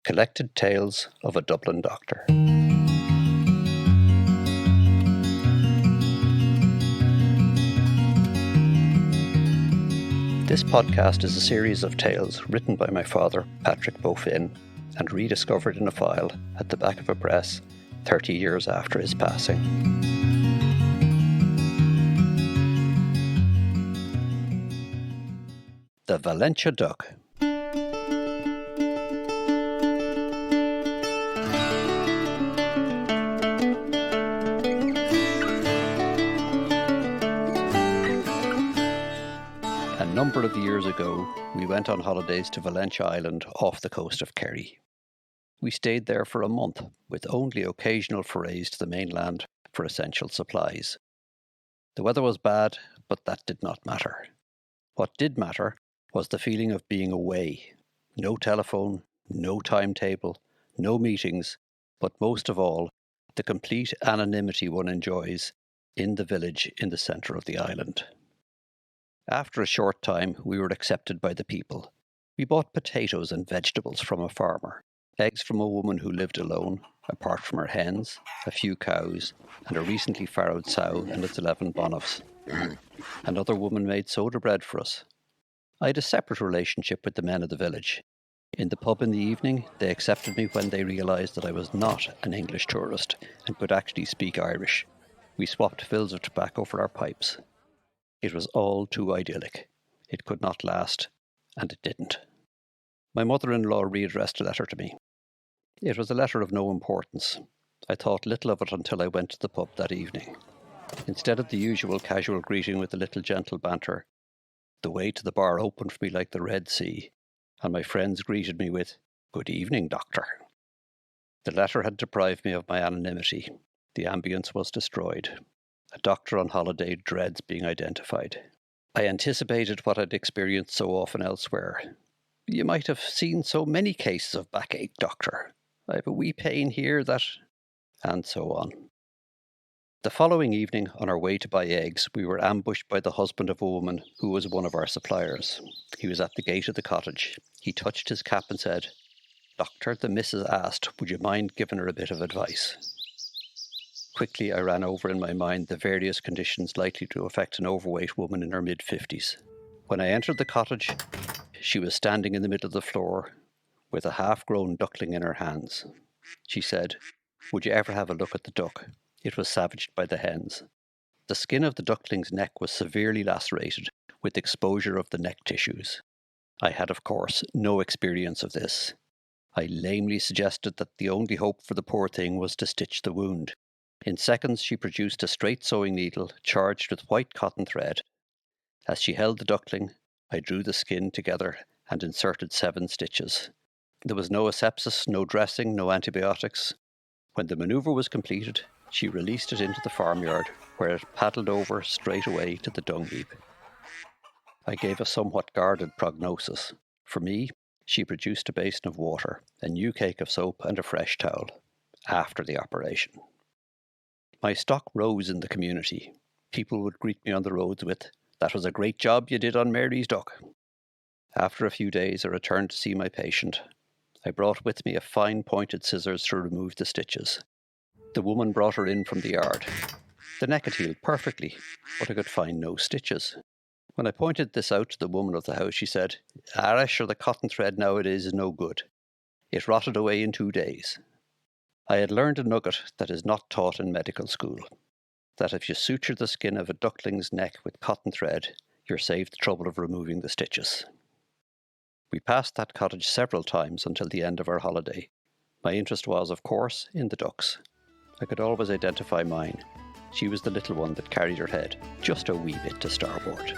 Collected Tales of a Dublin Doctor. This podcast is a series of tales written by my father, Patrick Beaufin, and rediscovered in a file at the back of a press 30 years after his passing. The Valentia Duck. A number of years ago, we went on holidays to Valentia Island off the coast of Kerry. We stayed there for a month, with only occasional forays to the mainland for essential supplies. The weather was bad, but that did not matter. What did matter was the feeling of being away. No telephone, no timetable, no meetings, but most of all, the complete anonymity one enjoys in the village in the centre of the island. After a short time, we were accepted by the people. We bought potatoes and vegetables from a farmer, eggs from a woman who lived alone, apart from her hens, a few cows, and a recently farrowed sow and its 11 bainbhs. Another woman made soda bread for us. I had a separate relationship with the men of the village. In the pub in the evening, they accepted me when they realised that I was not an English tourist and could actually speak Irish. We swapped fills of tobacco for our pipes. It was all too idyllic. It could not last, and it didn't. My mother-in-law readdressed a letter to me. It was a letter of no importance. I thought little of it until I went to the pub that evening. Instead of the usual casual greeting with a little gentle banter, the way to the bar opened for me like the Red Sea, and my friends greeted me with, "Good evening, Doctor." The letter had deprived me of my anonymity. The ambience was destroyed. A doctor on holiday dreads being identified. I anticipated what I'd experienced so often elsewhere. "You might have seen so many cases of backache, Doctor. I have a wee pain here that..." and so on. The following evening, on our way to buy eggs, we were ambushed by the husband of a woman who was one of our suppliers. He was at the gate of the cottage. He touched his cap and said, "Doctor, the missus asked, would you mind giving her a bit of advice?" Quickly, I ran over in my mind the various conditions likely to affect an overweight woman in her mid-50s. When I entered the cottage, she was standing in the middle of the floor with a half-grown duckling in her hands. She said, "Would you ever have a look at the duck? It was savaged by the hens." The skin of the duckling's neck was severely lacerated with exposure of the neck tissues. I had, of course, no experience of this. I lamely suggested that the only hope for the poor thing was to stitch the wound. In seconds, she produced a straight sewing needle charged with white cotton thread. As she held the duckling, I drew the skin together and inserted 7 stitches. There was no asepsis, no dressing, no antibiotics. When the manoeuvre was completed, she released it into the farmyard, where it paddled over straight away to the dung heap. I gave a somewhat guarded prognosis. For me, she produced a basin of water, a new cake of soap and a fresh towel, after the operation. My stock rose in the community. People would greet me on the roads with, "That was a great job you did on Mary's duck." After a few days, I returned to see my patient. I brought with me a fine pointed scissors to remove the stitches. The woman brought her in from the yard. The neck had healed perfectly, but I could find no stitches. When I pointed this out to the woman of the house, she said, "Irish or the cotton thread nowadays is no good. It rotted away in 2 days." I had learned a nugget that is not taught in medical school, that if you suture the skin of a duckling's neck with cotton thread, you're saved the trouble of removing the stitches. We passed that cottage several times until the end of our holiday. My interest was, of course, in the ducks. I could always identify mine. She was the little one that carried her head just a wee bit to starboard.